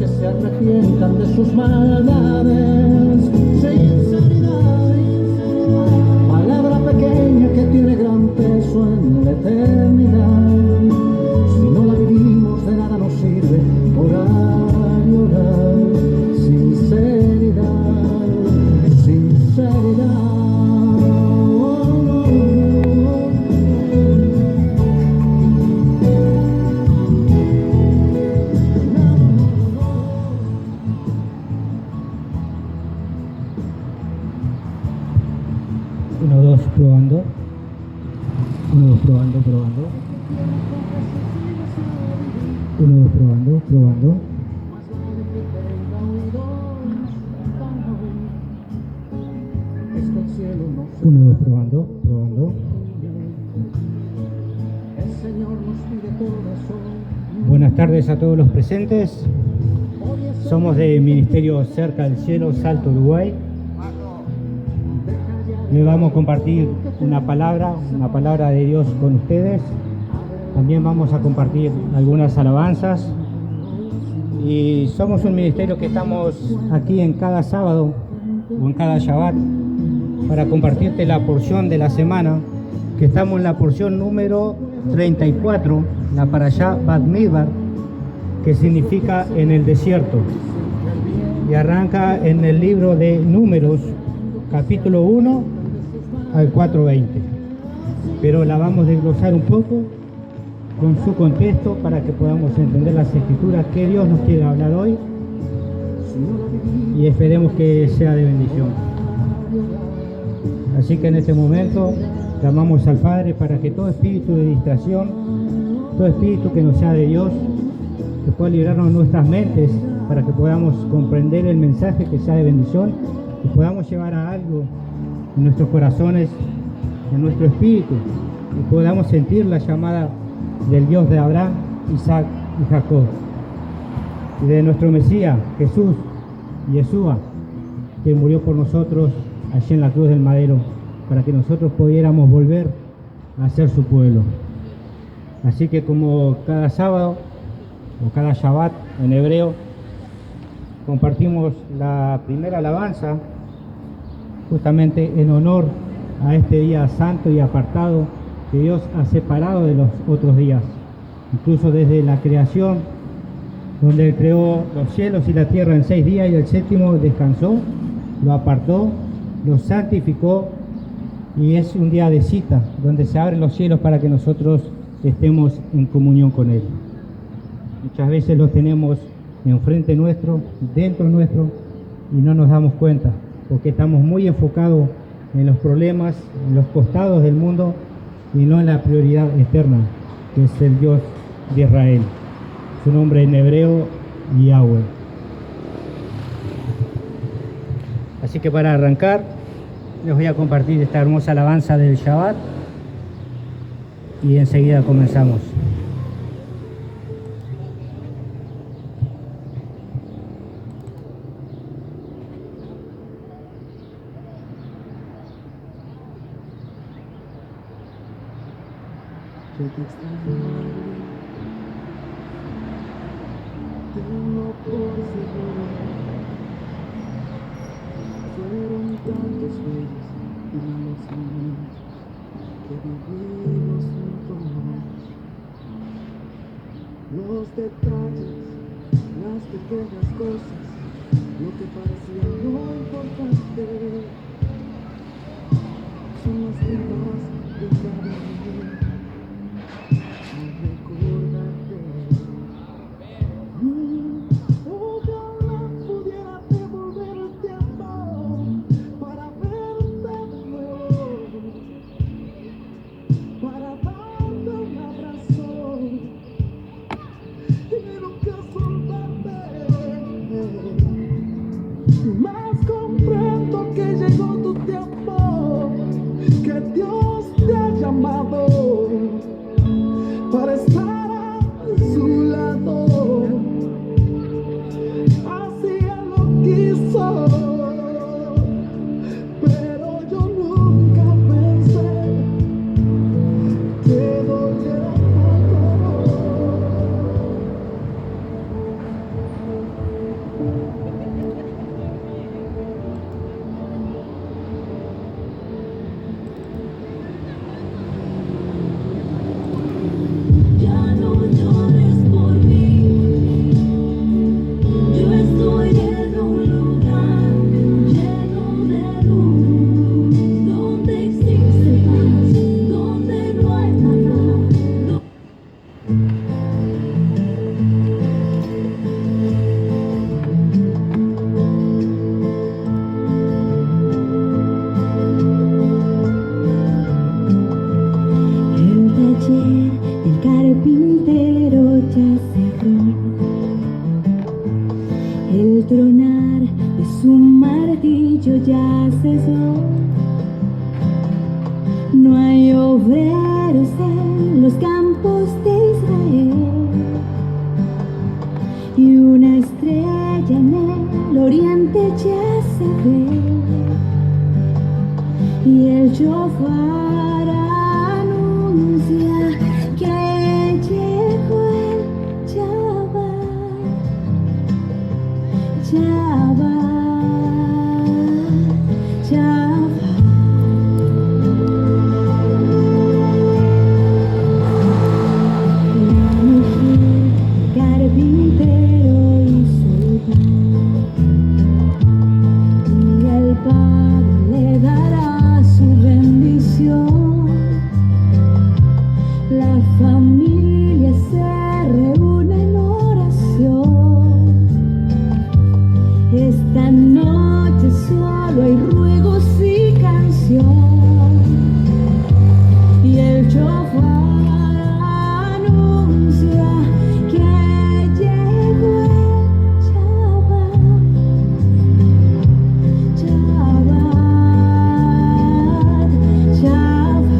se arrepientan de sus maldades. Sinceridad, palabra pequeña que tiene gran peso en la eternidad. Si no la vivimos, de nada nos sirve orar y orar. Sinceridad, sinceridad. Uno, dos, probando. Uno, dos, probando, probando. Uno, dos, probando, probando. Uno, dos, probando, probando. Buenas tardes a todos los presentes. Somos del Ministerio Cerca del Cielo, Salto, Uruguay. Le vamos a compartir una palabra de Dios con ustedes. También vamos a compartir algunas alabanzas. Y somos un ministerio que estamos aquí en cada sábado o en cada Shabbat para compartirte la porción de la semana, que estamos en la porción número 34, la Parashá Bat Midbar, que significa en el desierto. Y arranca en el libro de Números, capítulo 1 al 4:20. Pero la vamos a desglosar un poco con su contexto para que podamos entender las escrituras que Dios nos quiere hablar hoy, y esperemos que sea de bendición. Así que en este momento clamamos al Padre para que todo espíritu de distracción, todo espíritu que no sea de Dios, que pueda librarnos nuestras mentes para que podamos comprender el mensaje que sea de bendición y podamos llevar a algo en nuestros corazones, en nuestro espíritu, y podamos sentir la llamada del Dios de Abraham, Isaac y Jacob, y de nuestro Mesías, Jesús, Yeshua, que murió por nosotros allí en la cruz del madero, para que nosotros pudiéramos volver a ser su pueblo. Así que como cada sábado, o cada Shabbat en hebreo, compartimos la primera alabanza, justamente en honor a este día santo y apartado que Dios ha separado de los otros días, incluso desde la creación, donde Él creó los cielos y la tierra en 6 días y el séptimo descansó, lo apartó, lo santificó, y es un día de cita, donde se abren los cielos para que nosotros estemos en comunión con Él. Muchas veces lo tenemos enfrente nuestro, dentro nuestro, y no nos damos cuenta, porque estamos muy enfocados en los problemas, en los costados del mundo, y no en la prioridad eterna, que es el Dios de Israel. Su nombre en hebreo, Yahweh. Así que para arrancar, les voy a compartir esta hermosa alabanza del Shabbat, y enseguida comenzamos. Yo te extraño, tengo por seguro. Fueron tantos días y malos momentos que vivimos juntos. Los detalles, las pequeñas cosas, lo que parecía no importante, son los temas de cada día. Ojalá pudiera devolver el tiempo para verte de nuevo, para darte un abrazo y nunca soltarte. Más comprendo que llegó tu tiempo, que Dios te ha llamado para estar a su lado. Así Él lo quiso, pero yo nunca pensé que doliera tanto. ya cesó. No hay obreros en los campos de Israel, y una estrella en el oriente ya se ve, y el shofar anuncia que llegó el Shabbat, Shabbat, Shabbat. Carpintero hizo el pan, y el Padre le dará su bendición. La familia se reúne en oración. Esta noche solo hay ruegos y canción, y el shofar anuncia que llegó el Shabbat, Shabbat, Shabbat.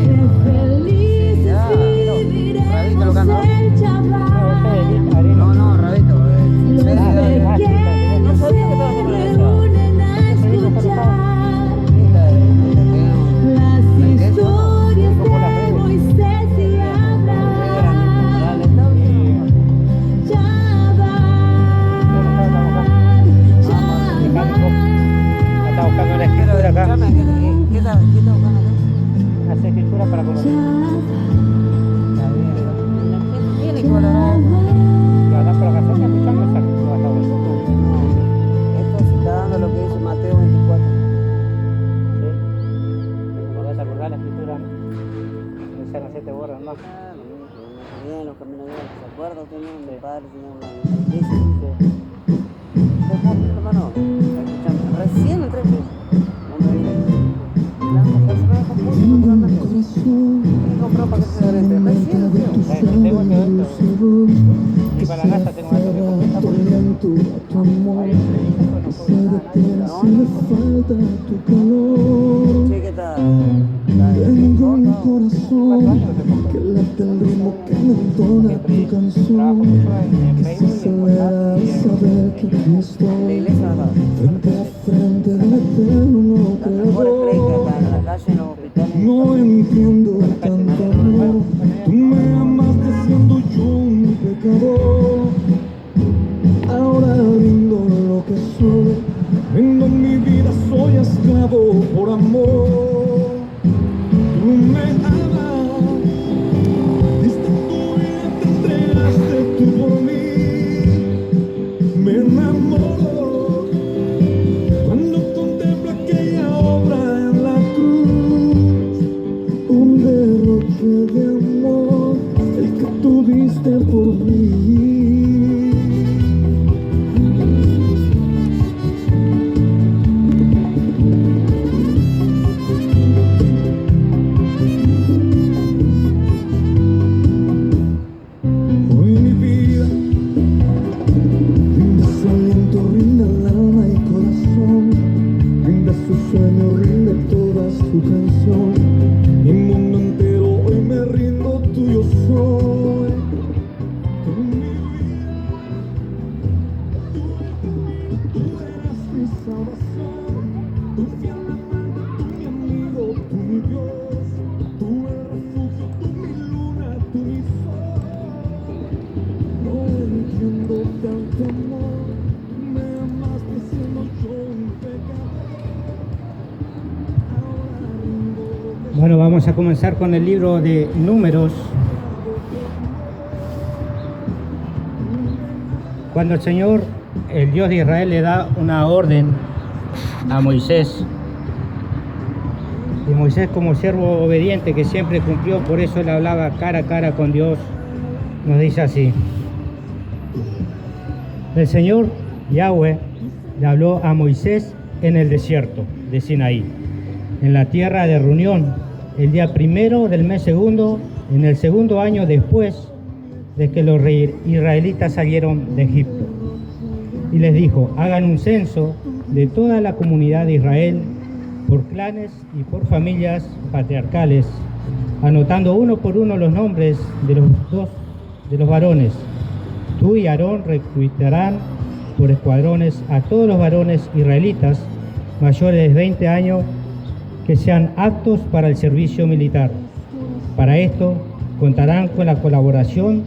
Qué felices viviremos el Shabbat. Los pequeños se reúnen a escuchar las historias de Moisés y Abraham. Shabbat, Está buscando la escritura acá. ¿Qué está buscando? Hace escritura para conocer. Tiene colorado. Y ahora para acá está escuchando esa escritura. Está bueno. Esto se está dando lo que dice Mateo 24. Sí. Como vas a acordar la escritura, no se te borran más. Bien, los caminos bien. ¿Se acuerda usted, no? Mi padre tenía una iglesia. Hermano, escuchame, recién entré. No me vine. La mujer se me dejó mucho. ¿Qué compró para que se derrete? Recién entré. Tengo que esto. Y para la casa tengo esto que Sí, ¿qué tal? Tengo un corazón que late al ritmo que me entona tu canción, que se acelera al saber que aquí La estoy, iglesia no está. frente a frente del eterno Las mejores predicas creador. están en la calle, en los hospitales. No entiendo tanto amor, tú me amaste siendo yo un pecador. Ahora rindo lo que soy, rindo mi vida, soy esclavo por amor. Tú me amas, diste tu vida, te entregaste tú por mí. Me enamoro cuando contemplo aquella obra en la cruz, un derroche de amor, el que tú diste por mí. Hoy mi vida rinde su aliento, rinde el alma y corazón, rinde su sueño, rinde toda su canción. Mi mundo entero hoy me rindo, tuyo soy. Tú mi vida, tú eres mi salvación, tu fiel amante, tú mi amigo, tú mi Dios, tú el refugio, tú mi luna, tú mi sol. No entiendo tanto amor, me amaste siendo yo un pecador. Ahora rindo lo que Bueno, vamos a comenzar con el libro de Números. Cuando el Señor, el Dios de Israel, le da una orden a Moisés, y Moisés, como siervo obediente que siempre cumplió, por eso él hablaba cara a cara con Dios, nos dice así: el Señor Yahweh le habló a Moisés en el desierto de Sinaí, en la tierra de reunión, el día primero del mes segundo, en el segundo año después de que los israelitas salieron de Egipto. Y les dijo: hagan un censo de toda la comunidad de Israel por clanes y por familias patriarcales, anotando uno por uno los nombres de los varones. Tú y Aarón reclutarán por escuadrones a todos los varones israelitas mayores de 20 años que sean aptos para el servicio militar. Para esto contarán con la colaboración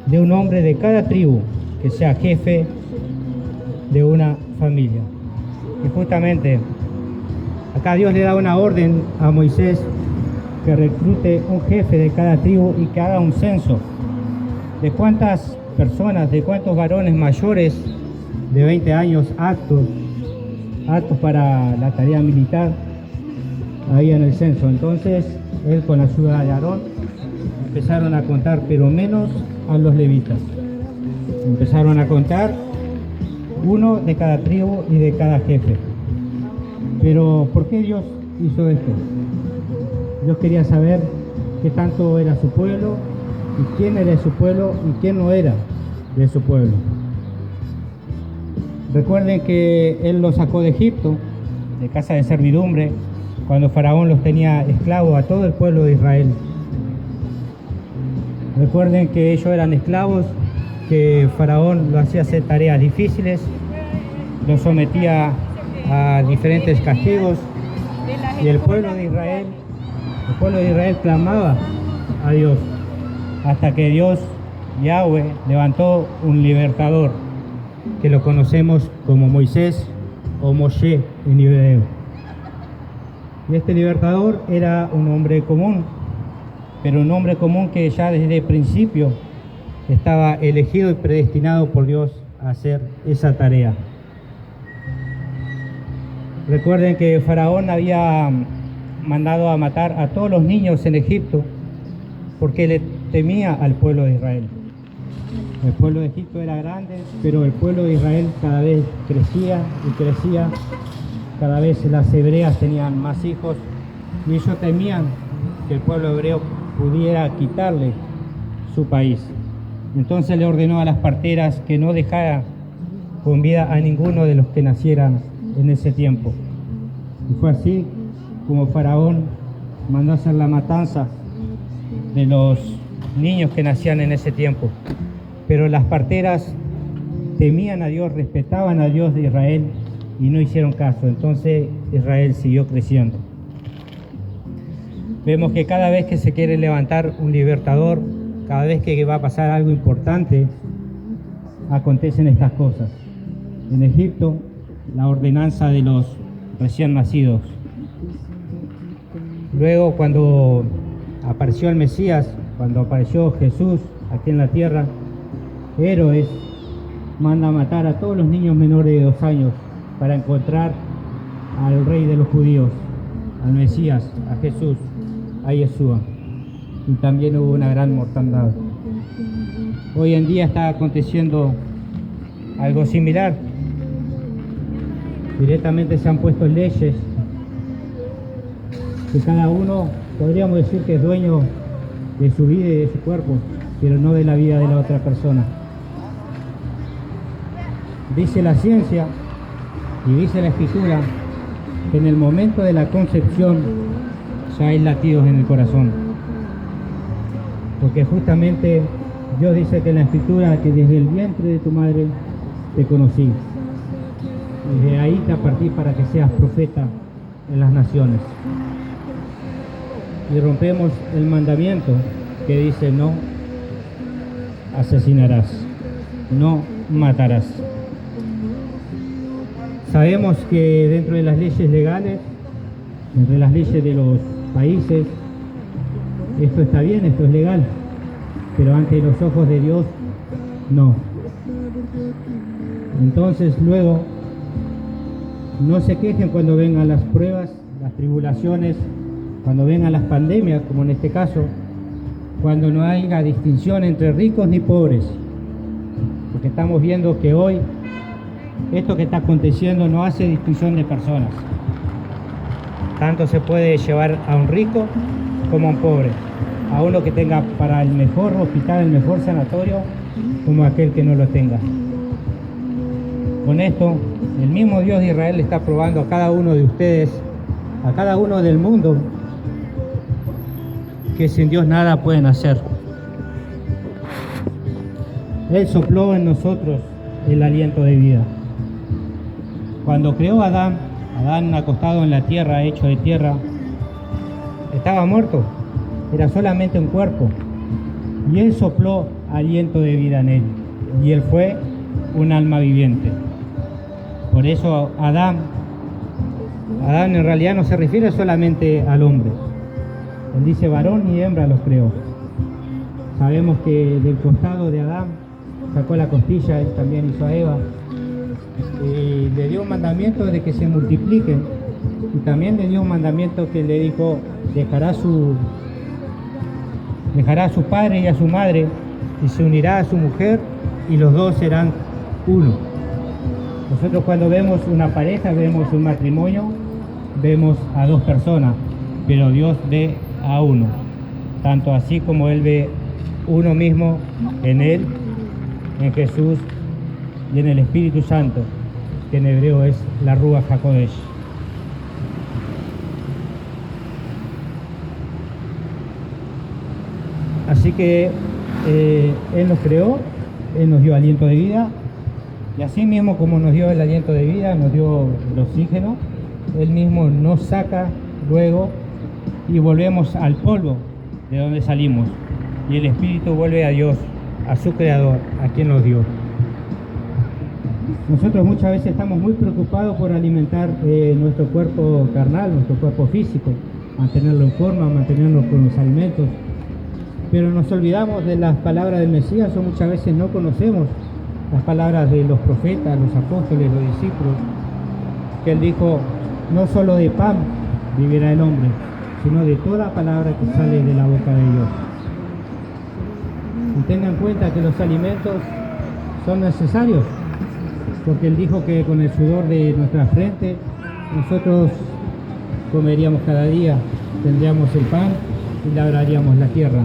de un hombre de cada tribu que sea jefe de una familia. Y justamente acá Dios le da una orden a Moisés que reclute un jefe de cada tribu y que haga un censo de cuántas personas, de cuántos varones mayores de 20 años aptos para la tarea militar había en el censo. Entonces él, con la ayuda de Aarón, empezaron a contar, pero menos a los levitas. Empezaron a contar uno de cada tribu y de cada jefe. Pero ¿por qué Dios hizo esto? Dios quería saber qué tanto era su pueblo, y quién era de su pueblo y quién no era de su pueblo. Recuerden que Él los sacó de Egipto, de casa de servidumbre, cuando Faraón los tenía esclavos a todo el pueblo de Israel. Recuerden que ellos eran esclavos, que Faraón los hacía hacer tareas difíciles, los sometía a diferentes castigos, y el pueblo de Israel clamaba a Dios, hasta que Dios, Yahweh, levantó un libertador, que lo conocemos como Moisés o Moshe en hebreo. Y este libertador era un hombre común, pero un hombre común que ya desde el principio estaba elegido y predestinado por Dios a hacer esa tarea. Recuerden que Faraón había mandado a matar a todos los niños en Egipto porque le temía al pueblo de Israel. El pueblo de Egipto era grande, pero el pueblo de Israel cada vez crecía y crecía. Cada vez las hebreas tenían más hijos y ellos temían que el pueblo hebreo pudiera quitarle su país. Entonces le ordenó a las parteras que no dejara con vida a ninguno de los que nacieran en ese tiempo. Y fue así como Faraón mandó hacer la matanza de los niños que nacían en ese tiempo. Pero las parteras temían a Dios, respetaban a Dios de Israel y no hicieron caso. Entonces Israel siguió creciendo. Vemos que cada vez que se quiere levantar un libertador, cada vez que va a pasar algo importante, acontecen estas cosas. En Egipto, la ordenanza de los recién nacidos. Luego, cuando apareció el Mesías, cuando apareció Jesús aquí en la tierra, Herodes manda a matar a todos los niños menores de 2 años para encontrar al rey de los judíos, al Mesías, a Jesús, a Yeshua. Y también hubo una gran mortandad. Hoy en día está aconteciendo algo similar. Directamente se han puesto leyes que cada uno, podríamos decir, que es dueño de su vida y de su cuerpo, pero no de la vida de la otra persona. Dice la ciencia y dice la Escritura que en el momento de la concepción ya hay latidos en el corazón, porque justamente Dios dice que en la Escritura que desde el vientre de tu madre te conocí, y de ahí te apartí para que seas profeta en las naciones. Y rompemos el mandamiento que dice: no asesinarás, no matarás. Sabemos que dentro de las leyes legales, entre las leyes de los países, esto está bien, esto es legal, pero ante los ojos de Dios, no. Entonces luego, no se quejen cuando vengan las pruebas, las tribulaciones, cuando vengan las pandemias, como en este caso, cuando no haya distinción entre ricos ni pobres, porque estamos viendo que hoy esto que está aconteciendo no hace distinción de personas. Tanto se puede llevar a un rico como a un pobre. a uno que tenga para el mejor hospital, el mejor sanatorio, como aquel que no lo tenga. Con esto, el mismo Dios de Israel está probando a cada uno de ustedes, a cada uno del mundo, que sin Dios nada pueden hacer. Él sopló en nosotros el aliento de vida. Cuando creó a Adán acostado en la tierra, hecho de tierra, estaba muerto, era solamente un cuerpo. Y Él sopló aliento de vida en él, y él fue un alma viviente. Por eso Adán en realidad no se refiere solamente al hombre. Él dice varón y hembra los creó. Sabemos que del costado de Adán sacó la costilla, él también hizo a Eva. Y le dio un mandamiento de que se multipliquen. Y también le dio un mandamiento que le dijo, dejará a su padre y a su madre, y se unirá a su mujer, y los dos serán uno. Nosotros cuando vemos una pareja, vemos un matrimonio, vemos a dos personas, pero Dios ve a uno, tanto así como Él ve uno mismo en Él, en Jesús y en el Espíritu Santo, que en hebreo es la Ruach HaKodesh. Así que Él nos creó, Él nos dio aliento de vida, y así mismo como nos dio el aliento de vida, nos dio el oxígeno, Él mismo nos saca luego y volvemos al polvo de donde salimos, y el Espíritu vuelve a Dios, a su Creador, a quien nos dio. Nosotros muchas veces estamos muy preocupados por alimentar nuestro cuerpo carnal, nuestro cuerpo físico, mantenerlo en forma, mantenerlo con los alimentos, pero nos olvidamos de las palabras del Mesías, o muchas veces no conocemos las palabras de los profetas, los apóstoles, los discípulos, que Él dijo, no solo de pan vivirá el hombre, sino de toda palabra que sale de la boca de Dios. Y tengan en cuenta que los alimentos son necesarios, porque Él dijo que con el sudor de nuestra frente nosotros comeríamos cada día, tendríamos el pan y labraríamos la tierra.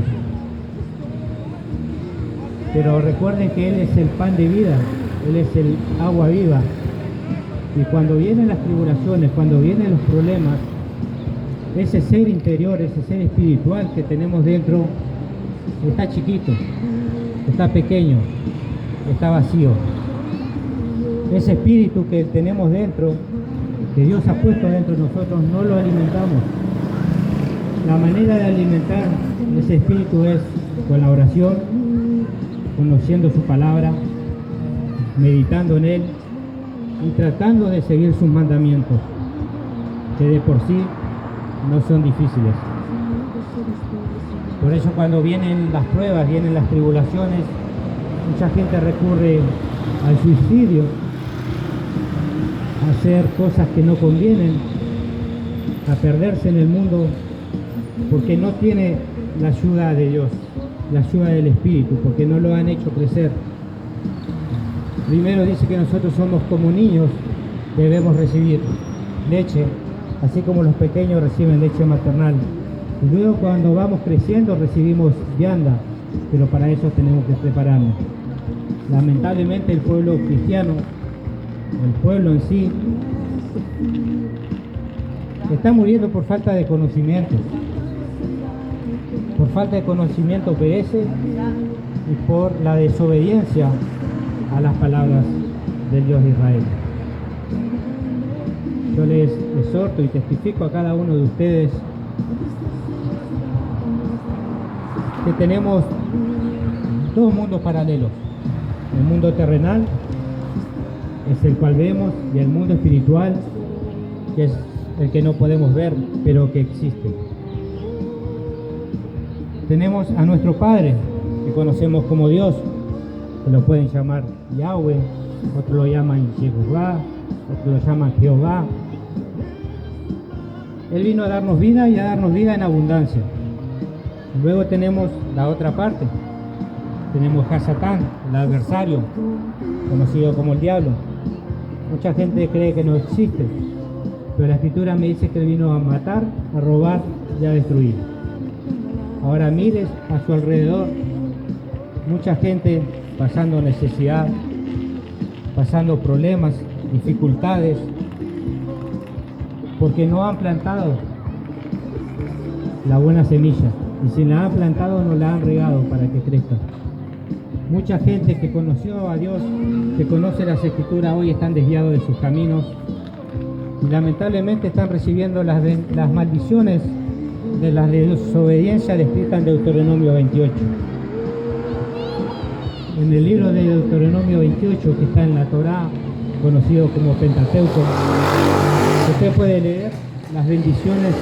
Pero recuerden que Él es el pan de vida, Él es el agua viva. Y cuando vienen las tribulaciones, cuando vienen los problemas, ese ser interior, ese ser espiritual que tenemos dentro, está chiquito, está pequeño, está vacío. Ese espíritu que tenemos dentro, que Dios ha puesto dentro de nosotros, no lo alimentamos. La manera de alimentar ese espíritu es con la oración, conociendo su palabra, meditando en Él y tratando de seguir sus mandamientos, que de por sí no son difíciles. Por eso cuando vienen las pruebas, vienen las tribulaciones, mucha gente recurre al suicidio, a hacer cosas que no convienen, a perderse en el mundo, porque no tiene la ayuda de Dios, la ayuda del Espíritu, porque no lo han hecho crecer. Primero dice que nosotros somos como niños, debemos recibir leche, así como los pequeños reciben leche maternal. Y luego cuando vamos creciendo recibimos vianda, pero para eso tenemos que prepararnos. Lamentablemente el pueblo cristiano, el pueblo en sí, está muriendo por falta de conocimiento. Por falta de conocimiento perece y por la desobediencia a las palabras del Dios de Israel. Yo les exhorto y testifico a cada uno de ustedes que tenemos dos mundos paralelos. El mundo terrenal es el cual vemos, y el mundo espiritual, que es el que no podemos ver, pero que existe. Tenemos a nuestro Padre, que conocemos como Dios, que lo pueden llamar Yahweh, otros lo llaman Jehová, otros lo llaman Jehová. Él vino a darnos vida y a darnos vida en abundancia. Luego tenemos la otra parte. Tenemos a Satán, el adversario, conocido como el diablo. Mucha gente cree que no existe, pero la Escritura me dice que Él vino a matar, a robar y a destruir. Ahora mires a su alrededor, mucha gente pasando necesidad, pasando problemas, dificultades, porque no han plantado la buena semilla. Y si la han plantado, no la han regado para que crezca. Mucha gente que conoció a Dios, que conoce las Escrituras, hoy están desviados de sus caminos y lamentablemente están recibiendo las maldiciones de la desobediencia descrita en Deuteronomio 28. En el libro de Deuteronomio 28, que está en la Torá, conocido como Pentateuco, usted puede leer las bendiciones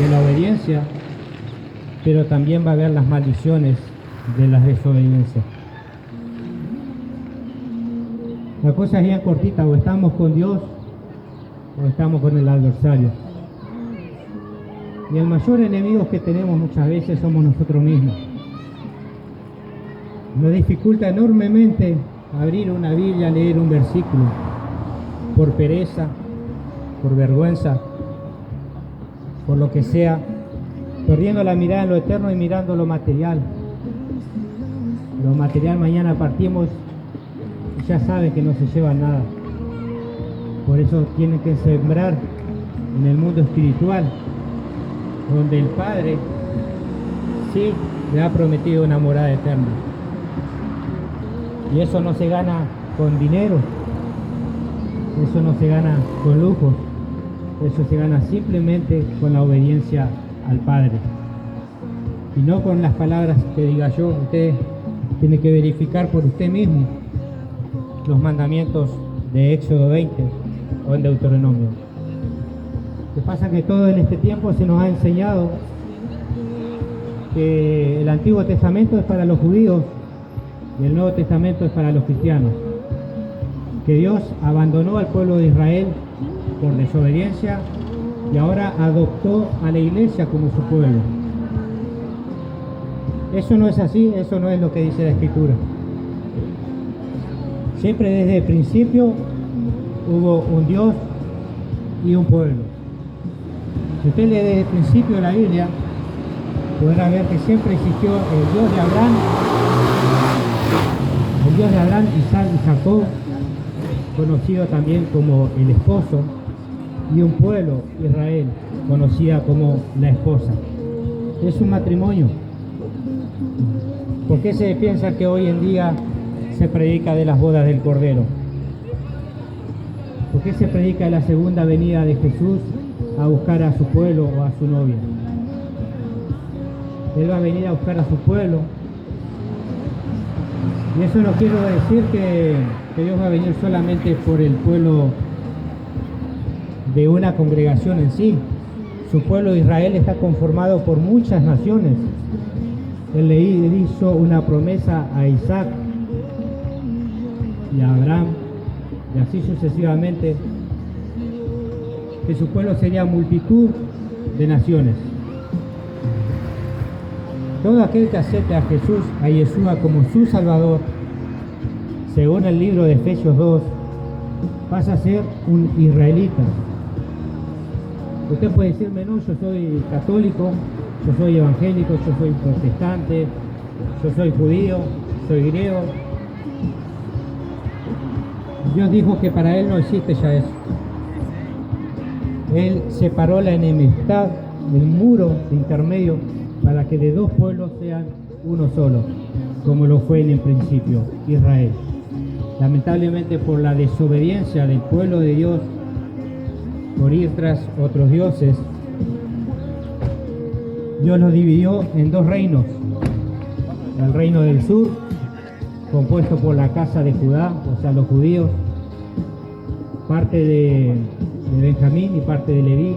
de la obediencia, pero también va a ver las maldiciones de la desobediencia. La cosa es bien cortita, o estamos con Dios o estamos con el adversario. Y el mayor enemigo que tenemos muchas veces somos nosotros mismos. Nos dificulta enormemente abrir una Biblia, leer un versículo, por pereza, por vergüenza, por lo que sea, perdiendo la mirada en lo eterno y mirando lo material. Lo material mañana partimos y ya saben que no se lleva nada. Por eso tienen que sembrar en el mundo espiritual, donde el Padre sí le ha prometido una morada eterna. Y eso no se gana con dinero, eso no se gana con lujos, eso se gana simplemente con la obediencia al Padre. Y no con las palabras que diga yo. Usted tiene que verificar por usted mismo los mandamientos de Éxodo 20 o en Deuteronomio. Lo que pasa es que todo en este tiempo se nos ha enseñado que el Antiguo Testamento es para los judíos y el Nuevo Testamento es para los cristianos. Que Dios abandonó al pueblo de Israel por desobediencia y ahora adoptó a la iglesia como su pueblo. Eso no es así, eso no es lo que dice la Escritura. Siempre desde el principio hubo un Dios y un pueblo. Si usted lee desde el principio de la Biblia, podrá ver que siempre existió el Dios de Abraham, Isaac y Jacob, conocido también como el esposo, y un pueblo, Israel, conocida como la esposa. Es un matrimonio. ¿Por qué se piensa que hoy en día se predica de las bodas del Cordero? ¿Por qué se predica de la segunda venida de Jesús a buscar a su pueblo o a su novia? Él va a venir a buscar a su pueblo. Y eso no quiero decir que Dios va a venir solamente por el pueblo de una congregación en sí. Su pueblo de Israel está conformado por muchas naciones. Él le hizo una promesa a Isaac y a Abraham, y así sucesivamente, que su pueblo sería multitud de naciones. Todo aquel que acepte a Jesús, a Yeshua como su Salvador, según el libro de Efesios 2, pasa a ser un israelita. Usted puede decirme, no, yo soy católico, yo soy evangélico, yo soy protestante, yo soy judío, soy griego. Dios dijo que para Él no existe ya eso. Él separó la enemistad, el muro intermedio, para que de dos pueblos sean uno solo, como lo fue en el principio, Israel. Lamentablemente, por la desobediencia del pueblo de Dios, por ir tras otros dioses, Dios los dividió en dos reinos. El reino del sur, compuesto por la casa de Judá, o sea, los judíos, parte de Benjamín y parte de Leví,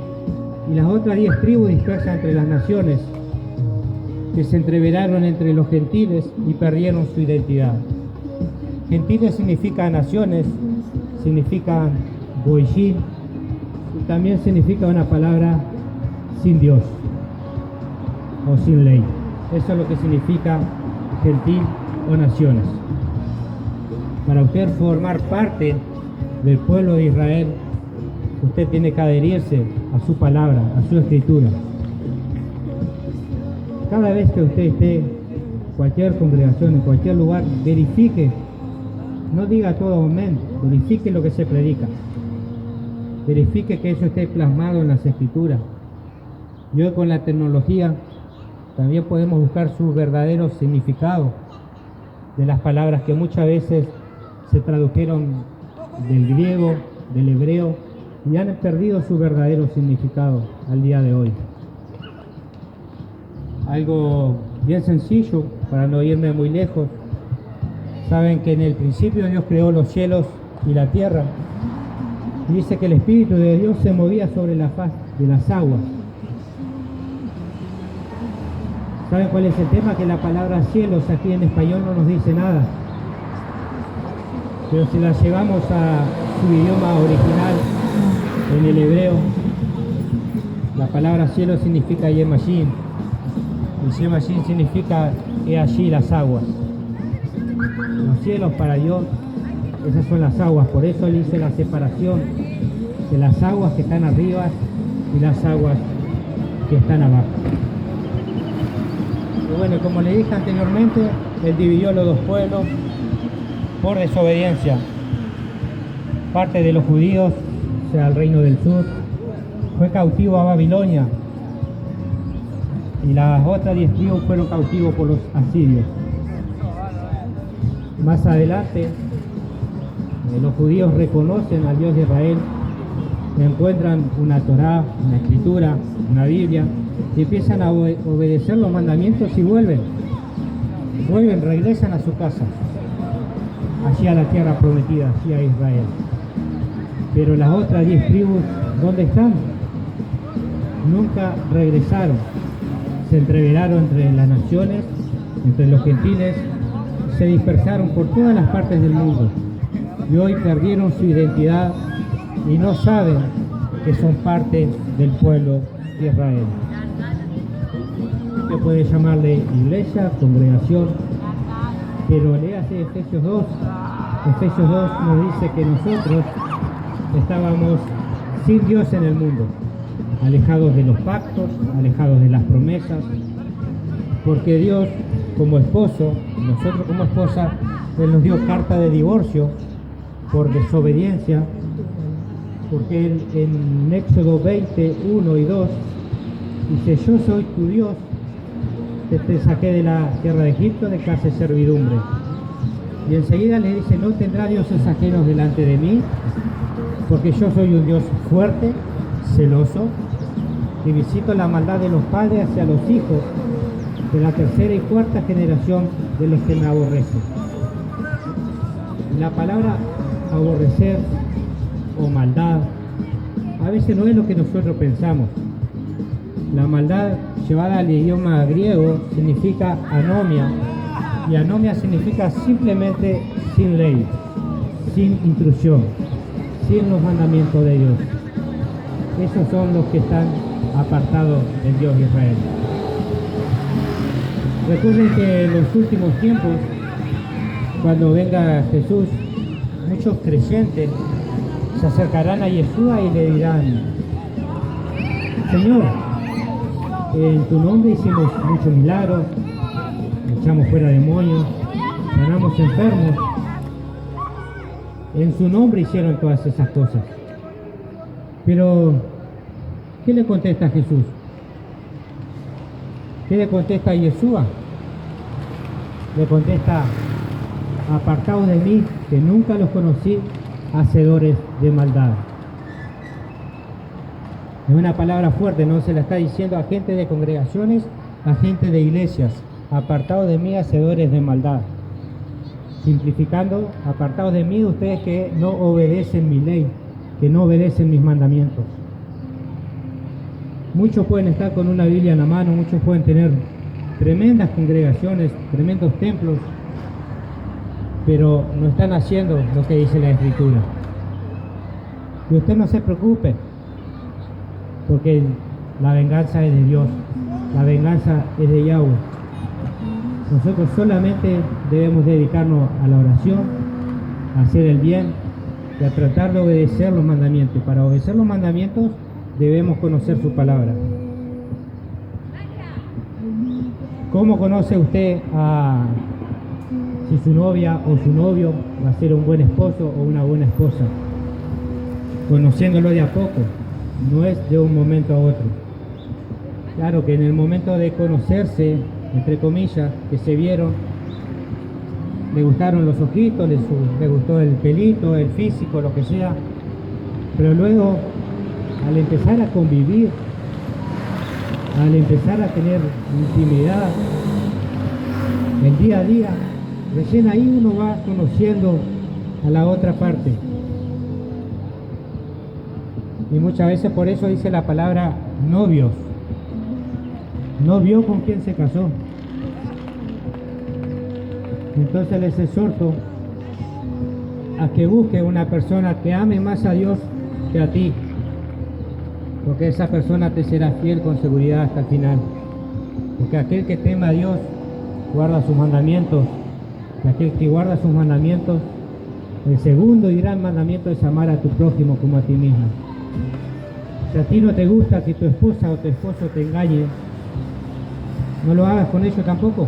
y las otras 10 tribus dispersas entre las naciones, que se entreveraron entre los gentiles y perdieron su identidad. Gentiles significa naciones, significa goyim, y también significa una palabra sin Dios o sin ley. Eso es lo que significa gentil o naciones. Para usted formar parte del pueblo de Israel, usted tiene que adherirse a su palabra, a su escritura. cada vez que usted esté en cualquier congregación, en cualquier lugar, verifique, no diga todo amén, verifique lo que se predica. Verifique que eso esté plasmado en las Escrituras. Y hoy con la tecnología también podemos buscar su verdadero significado de las palabras que muchas veces se tradujeron del griego, del hebreo, y han perdido su verdadero significado al día de hoy. Algo bien sencillo, para no irme muy lejos. Saben que en el principio Dios creó los cielos y la tierra. Y dice que el Espíritu de Dios se movía sobre la faz de las aguas. ¿Saben cuál es el tema? Que la palabra cielos aquí en español no nos dice nada. Pero si la llevamos a su idioma original, en el hebreo, la palabra cielo significa Yemashin. Y Yemashin significa he allí las aguas. Los cielos para Dios, esas son las aguas. Por eso Él hizo la separación de las aguas que están arriba y las aguas que están abajo. Y bueno, como le dije anteriormente, Él dividió los dos pueblos por desobediencia. Parte de los judíos, o sea, el reino del sur, fue cautivo a Babilonia, y las otras 10 tribus fueron cautivos por los asirios. Más adelante, los judíos reconocen al Dios de Israel, encuentran una Torá, una escritura, una Biblia, y empiezan a obedecer los mandamientos y vuelven, regresan a su casa, allí a la tierra prometida, allí a Israel. Pero las otras 10 tribus, ¿dónde están? Nunca regresaron. Se entreveraron entre las naciones, entre los gentiles, se dispersaron por todas las partes del mundo. Y hoy perdieron su identidad y no saben que son parte del pueblo de Israel. Usted puede llamarle iglesia, congregación, pero léase Efesios 2. Efesios 2 nos dice que nosotros estábamos sin Dios en el mundo, alejados de los pactos, alejados de las promesas, porque Dios como esposo, nosotros como esposa, Él nos dio carta de divorcio por desobediencia, porque Él en Éxodo 20, 1 y 2 dice: yo soy tu Dios, te saqué de la tierra de Egipto de casa de servidumbre. Y enseguida le dice: no tendrá dioses ajenos delante de mí, porque yo soy un Dios fuerte, celoso, y visito la maldad de los padres hacia los hijos, de la tercera y cuarta generación de los que me aborrecen. La palabra aborrecer o maldad a veces no es lo que nosotros pensamos. La maldad, llevada al idioma griego, significa anomia, y anomia significa simplemente sin ley, sin intrusión, sin los mandamientos de Dios. Esos son los que están apartados del Dios de Israel. Recuerden que en los últimos tiempos, cuando venga Jesús, muchos creyentes se acercarán a Yeshua y le dirán: Señor, en tu nombre hicimos muchos milagros, echamos fuera demonios, sanamos enfermos. En su nombre hicieron todas esas cosas. Pero, ¿qué le contesta Jesús? ¿Qué le contesta Yeshua? Le contesta: apartaos de mí, que nunca los conocí, hacedores de maldad. Es una palabra fuerte, no se la está diciendo a gente de congregaciones, a gente de iglesias. Apartaos de mí, hacedores de maldad. Simplificando: apartaos de mí ustedes que no obedecen mi ley, que no obedecen mis mandamientos. Muchos pueden estar con una Biblia en la mano, muchos pueden tener tremendas congregaciones, tremendos templos, pero no están haciendo lo que dice la Escritura. Y usted no se preocupe, porque la venganza es de Dios, la venganza es de Yahweh. Nosotros solamente debemos dedicarnos a la oración, a hacer el bien y a tratar de obedecer los mandamientos. Para obedecer los mandamientos debemos conocer su palabra. ¿Cómo conoce usted a si su novia o su novio va a ser un buen esposo o una buena esposa? Conociéndolo de a poco, no es de un momento a otro. Claro que en el momento de conocerse, entre comillas, que se vieron, le gustaron los ojitos, le gustó el pelito, el físico, lo que sea, pero luego, al empezar a convivir, al empezar a tener intimidad, el día a día, recién ahí uno va conociendo a la otra parte. Y muchas veces por eso dice la palabra novios. No vio con quién se casó. Entonces les exhorto a que busque una persona que ame más a Dios que a ti, porque esa persona te será fiel con seguridad hasta el final. Porque aquel que teme a Dios guarda sus mandamientos, y aquel que guarda sus mandamientos, el segundo y gran mandamiento es amar a tu prójimo como a ti mismo. Si a ti no te gusta que tu esposa o tu esposo te engañe, no lo hagas con ellos tampoco.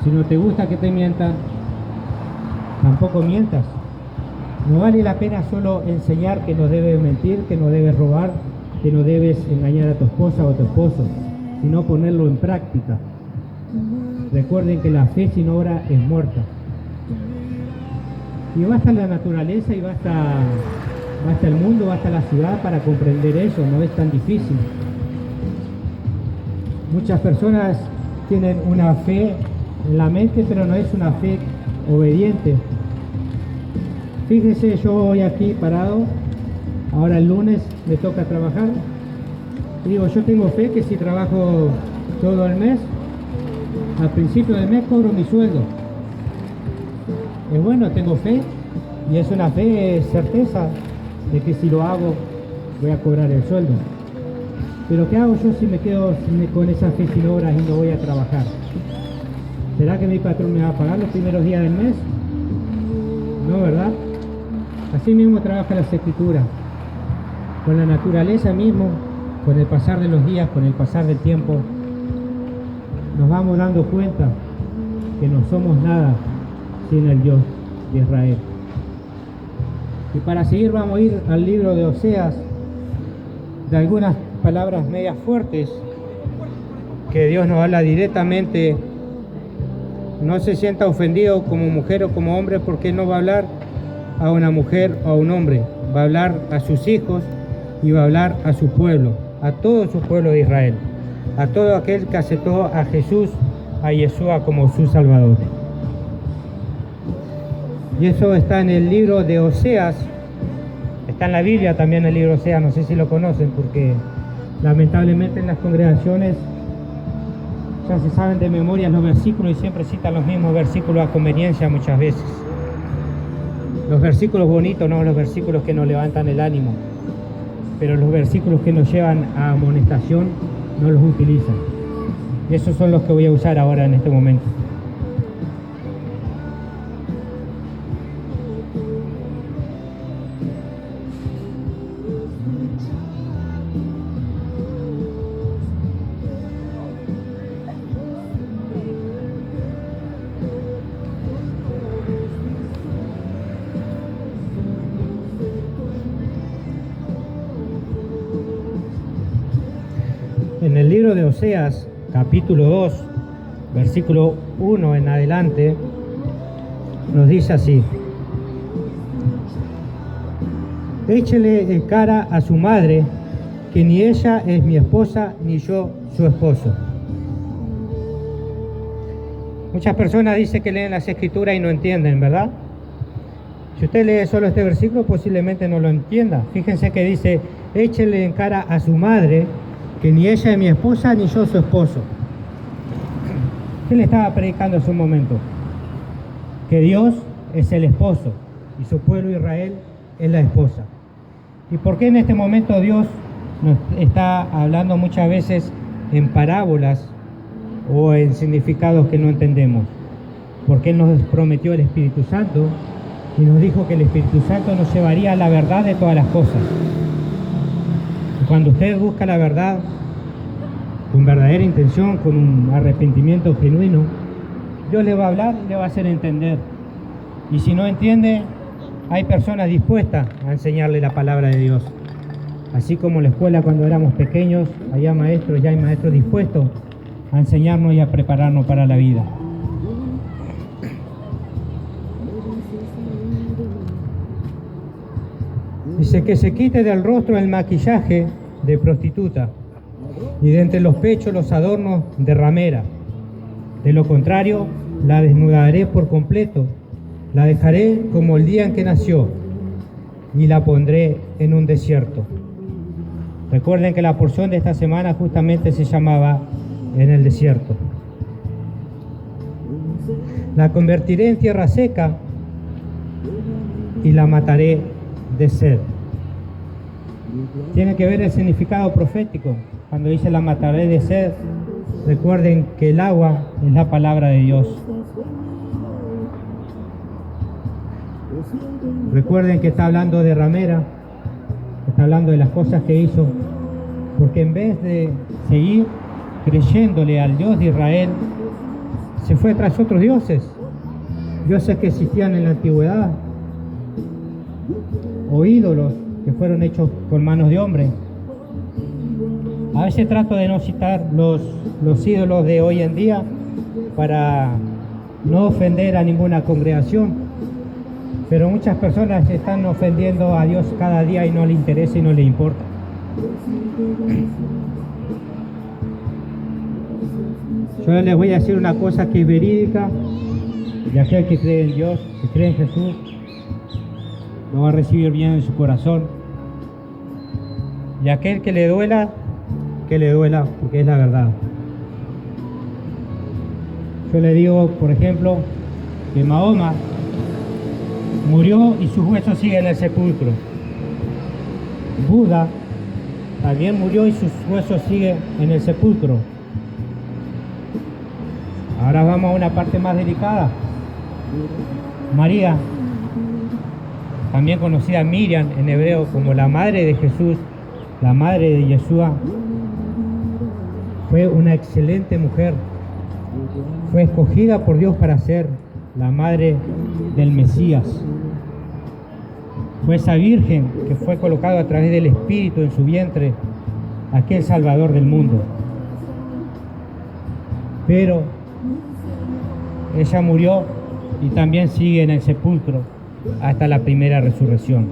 Si no te gusta que te mientan, tampoco mientas. No vale la pena solo enseñar que no debes mentir, que no debes robar, que no debes engañar a tu esposa o a tu esposo, sino ponerlo en práctica. Recuerden que la fe sin obra es muerta. Y basta la naturaleza y basta el mundo, basta la ciudad para comprender eso, no es tan difícil. Muchas personas tienen una fe en la mente, pero no es una fe obediente. Fíjense, yo voy aquí parado, ahora el lunes me toca trabajar. Y digo, yo tengo fe que si trabajo todo el mes, al principio del mes cobro mi sueldo. Es bueno, tengo fe, y es una fe certeza de que si lo hago voy a cobrar el sueldo. Pero ¿qué hago yo si me quedo con esa fe sin obras y no voy a trabajar? ¿Será que mi patrón me va a pagar los primeros días del mes? No, ¿verdad? Así mismo trabaja las Escrituras. Con la naturaleza mismo, con el pasar de los días, con el pasar del tiempo, nos vamos dando cuenta que no somos nada sin el Dios de Israel. Y para seguir vamos a ir al libro de Oseas, de algunas palabras medias fuertes que Dios nos habla directamente. No se sienta ofendido como mujer o como hombre, porque no va a hablar a una mujer o a un hombre, va a hablar a sus hijos y va a hablar a su pueblo, a todo su pueblo de Israel, a todo aquel que aceptó a Jesús, a Yeshua como su Salvador. Y eso está en el libro de Oseas, está en la Biblia también el libro de Oseas, no sé si lo conocen, porque lamentablemente en las congregaciones ya se saben de memoria los versículos y siempre citan los mismos versículos a conveniencia muchas veces. Los versículos bonitos, no los versículos que nos levantan el ánimo, pero los versículos que nos llevan a amonestación no los utilizan. Y esos son los que voy a usar ahora en este momento. En el libro de Oseas, capítulo 2, versículo 1 en adelante, nos dice así: échele en cara a su madre, que ni ella es mi esposa, ni yo su esposo. Muchas personas dicen que leen las Escrituras y no entienden, ¿verdad? Si usted lee solo este versículo, posiblemente no lo entienda. Fíjense que dice, échele en cara a su madre, que ni ella es mi esposa, ni yo su esposo. ¿Qué le estaba predicando hace un momento? Que Dios es el esposo y su pueblo Israel es la esposa. ¿Y por qué en este momento Dios nos está hablando muchas veces en parábolas o en significados que no entendemos? Porque Él nos prometió el Espíritu Santo y nos dijo que el Espíritu Santo nos llevaría a la verdad de todas las cosas. Cuando usted busca la verdad, con verdadera intención, con un arrepentimiento genuino, Dios le va a hablar y le va a hacer entender. Y si no entiende, hay personas dispuestas a enseñarle la palabra de Dios. Así como en la escuela cuando éramos pequeños, había maestros, ya hay maestros dispuestos a enseñarnos y a prepararnos para la vida. Dice que se quite del rostro el maquillaje de prostituta y de entre los pechos los adornos de ramera. De lo contrario, la desnudaré por completo, la dejaré como el día en que nació y la pondré en un desierto. Recuerden que la porción de esta semana justamente se llamaba En el desierto. La convertiré en tierra seca y la mataré de sed. Tiene que ver el significado profético. Cuando dice la mataré de sed, recuerden que el agua es la palabra de Dios. Recuerden que está hablando de ramera, está hablando de las cosas que hizo, porque en vez de seguir creyéndole al Dios de Israel, se fue tras otros dioses, dioses que existían en la antigüedad, o ídolos que fueron hechos con manos de hombre. A veces trato de no citar los ídolos de hoy en día para no ofender a ninguna congregación, pero muchas personas están ofendiendo a Dios cada día y no le interesa y no le importa. Yo les voy a decir una cosa que es verídica, y aquel que cree en Dios, que cree en Jesús, lo va a recibir bien en su corazón. Y aquel que le duela, porque es la verdad. Yo le digo, por ejemplo, que Mahoma murió y sus huesos siguen en el sepulcro. Buda también murió y sus huesos siguen en el sepulcro. Ahora vamos a una parte más delicada. María, también conocida Miriam en hebreo como la madre de Jesús, la madre de Yeshua, fue una excelente mujer. Fue escogida por Dios para ser la madre del Mesías. Fue esa virgen que fue colocada a través del Espíritu en su vientre, aquel Salvador del mundo. Pero ella murió y también sigue en el sepulcro hasta la primera resurrección.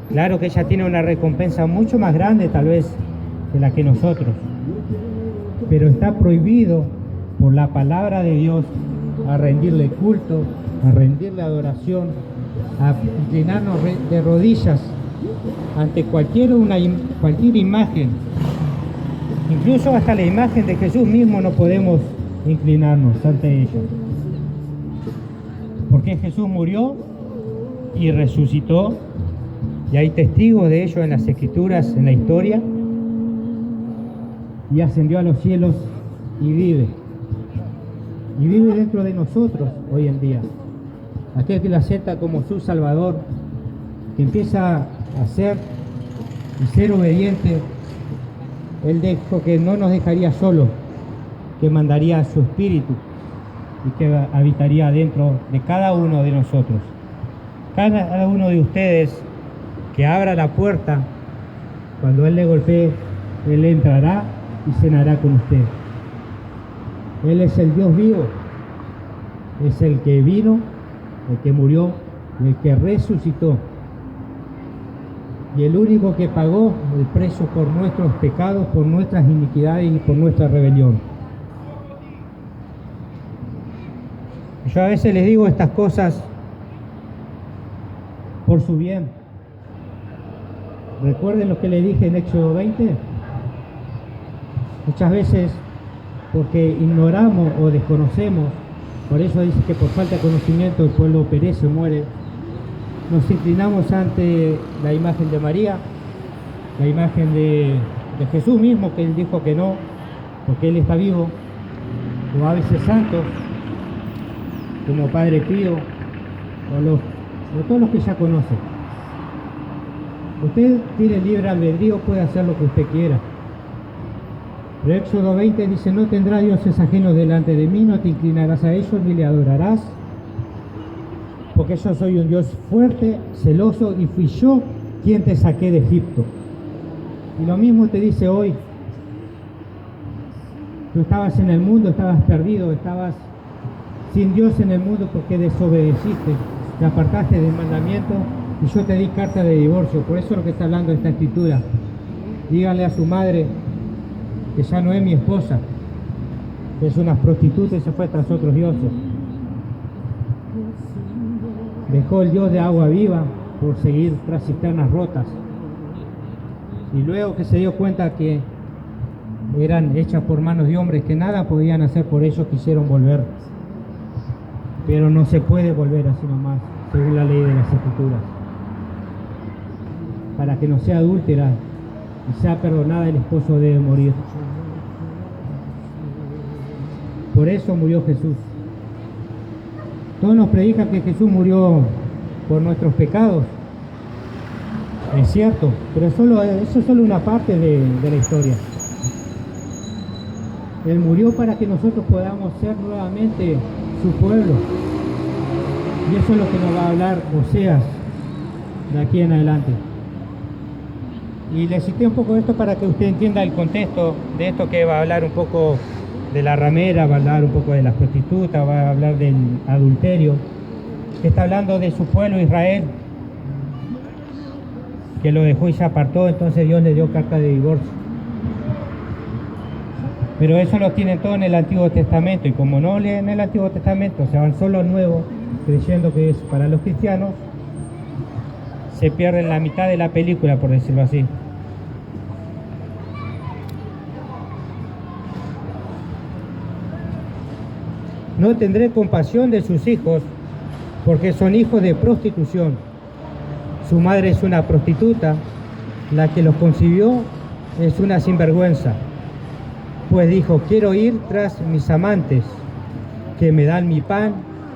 Claro que ella tiene una recompensa mucho más grande tal vez que la que nosotros, pero está prohibido por la palabra de Dios a rendirle culto, a rendirle adoración, a inclinarnos de rodillas ante cualquier imagen, incluso hasta la imagen de Jesús mismo no podemos inclinarnos ante ella, porque Jesús murió y resucitó, y hay testigos de ello en las Escrituras, en la historia, y ascendió a los cielos y vive dentro de nosotros hoy en día. Aquel que lo acepta como su Salvador, que empieza a ser y ser obediente, Él dijo que no nos dejaría solos, que mandaría a su Espíritu y que habitaría dentro de cada uno de nosotros. Cada uno de ustedes que abra la puerta, cuando Él le golpee, Él entrará y cenará con usted. Él es el Dios vivo, es el que vino, el que murió, el que resucitó, y el único que pagó el precio por nuestros pecados, por nuestras iniquidades y por nuestra rebelión. Yo a veces les digo estas cosas por su bien. Recuerden lo que le dije en Éxodo 20. Muchas veces, porque ignoramos o desconocemos, por eso dice que por falta de conocimiento el pueblo perece o muere, nos inclinamos ante la imagen de María, la imagen de Jesús mismo, que Él dijo que no, porque Él está vivo, o a veces santos, como Padre Pío, o todos los que ya conocen. Usted tiene libre albedrío, puede hacer lo que usted quiera, Pero Éxodo 20 dice, no tendrás dioses ajenos delante de mí, no te inclinarás a ellos ni le adorarás, porque yo soy un Dios fuerte, celoso, y fui yo quien te saqué de Egipto. Y lo mismo te dice hoy. Tú estabas en el mundo, estabas perdido, estabas sin Dios en el mundo porque desobedeciste, te apartaste del mandamiento y yo te di carta de divorcio. Por eso es lo que está hablando esta escritura. Díganle a su madre que ya no es mi esposa, que es una prostituta y se fue tras otros dioses. Dejó el Dios de agua viva por seguir tras cisternas rotas. Y luego que se dio cuenta que eran hechas por manos de hombres, que nada podían hacer por ellos, quisieron volver. Pero no se puede volver así nomás, según la ley de las Escrituras. Para que no sea adúltera y sea perdonada, el esposo debe morir. Por eso murió Jesús. Todos nos predican que Jesús murió por nuestros pecados. Es cierto, pero eso es solo una parte de la historia. Él murió para que nosotros podamos ser nuevamente su pueblo. Y eso es lo que nos va a hablar Oseas de aquí en adelante. Y le cité un poco esto para que usted entienda el contexto de esto, que va a hablar un poco de la ramera, va a hablar un poco de las prostitutas, va a hablar del adulterio, que está hablando de su pueblo Israel, que lo dejó y se apartó. Entonces Dios le dio carta de divorcio. Pero eso lo tienen todo en el Antiguo Testamento, y como no leen el Antiguo Testamento, se van solo al Nuevo, creyendo que es para los cristianos, se pierden la mitad de la película, por decirlo así. No tendré compasión de sus hijos, porque son hijos de prostitución. Su madre es una prostituta, la que los concibió es una sinvergüenza. Pues dijo, quiero ir tras mis amantes, que me dan mi pan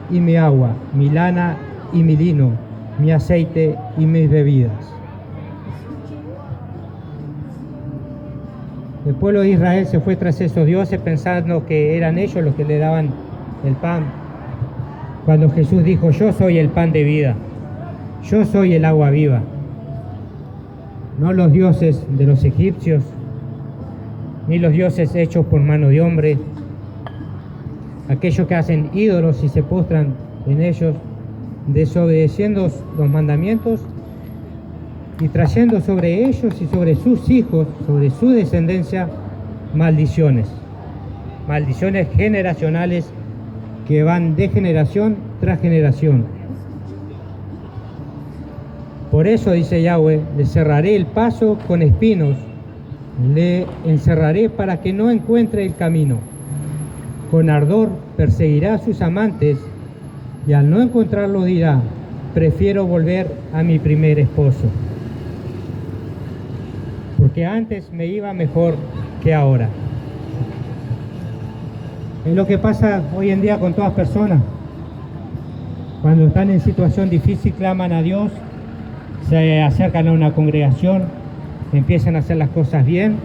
y mi agua, mi lana y mi lino, mi aceite y mis bebidas. El pueblo de Israel se fue tras esos dioses pensando que eran ellos los que le daban el pan, cuando Jesús dijo, yo soy el pan de vida, yo soy el agua viva. No los dioses de los egipcios, ni los dioses hechos por mano de hombre, aquellos que hacen ídolos y se postran en ellos, desobedeciendo los mandamientos y trayendo sobre ellos y sobre sus hijos, sobre su descendencia, maldiciones generacionales que van de generación tras generación. Por eso, dice Yahweh, le cerraré el paso con espinos, le encerraré para que no encuentre el camino. Con ardor perseguirá a sus amantes, y al no encontrarlo dirá, prefiero volver a mi primer esposo, porque antes me iba mejor que ahora. Es lo que pasa hoy en día con todas personas. Cuando están en situación difícil, claman a Dios, se acercan a una congregación, empiezan a hacer las cosas bien,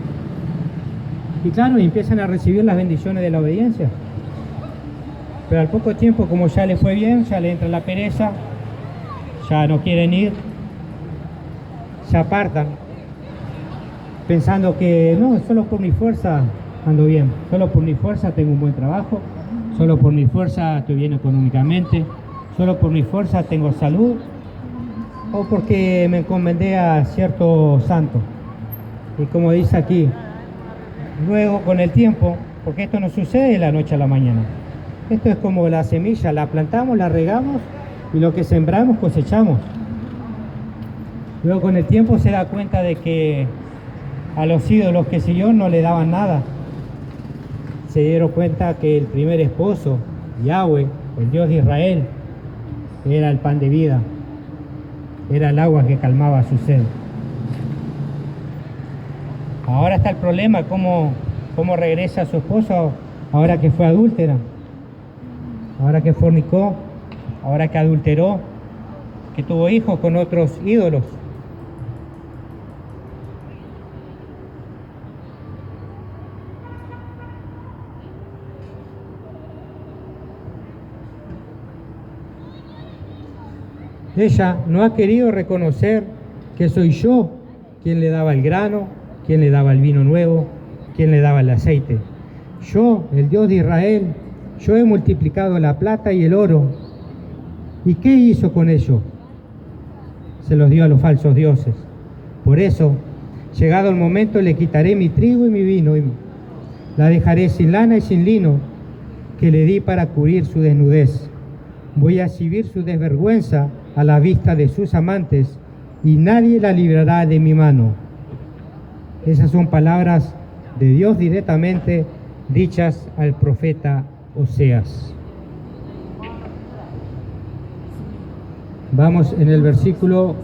y claro, empiezan a recibir las bendiciones de la obediencia. Pero al poco tiempo, como ya le fue bien, ya le entra la pereza, ya no quieren ir, se apartan, pensando que no, solo por mi fuerza ando bien, solo por mi fuerza tengo un buen trabajo, solo por mi fuerza estoy bien económicamente, solo por mi fuerza tengo salud, o porque me encomendé a cierto santo. Y como dice aquí, luego con el tiempo, porque esto no sucede de la noche a la mañana, esto es como la semilla, la plantamos, la regamos y lo que sembramos cosechamos. Luego con el tiempo se da cuenta de que a los ídolos que siguió no le daban nada. Se dieron cuenta que el primer esposo, Yahweh, el Dios de Israel, era el pan de vida, era el agua que calmaba su sed. Ahora está el problema, cómo regresa su esposo ahora que fue adúltera, ahora que fornicó, ahora que adulteró, que tuvo hijos con otros ídolos. Ella no ha querido reconocer que soy yo quien le daba el grano, quien le daba el vino nuevo, quien le daba el aceite. Yo, el Dios de Israel, yo he multiplicado la plata y el oro. ¿Y qué hizo con ello? Se los dio a los falsos dioses. Por eso, llegado el momento, le quitaré mi trigo y mi vino, y la dejaré sin lana y sin lino, que le di para cubrir su desnudez. Voy a exhibir su desvergüenza a la vista de sus amantes, y nadie la librará de mi mano. Esas son palabras de Dios directamente dichas al profeta Oseas. Vamos en el versículo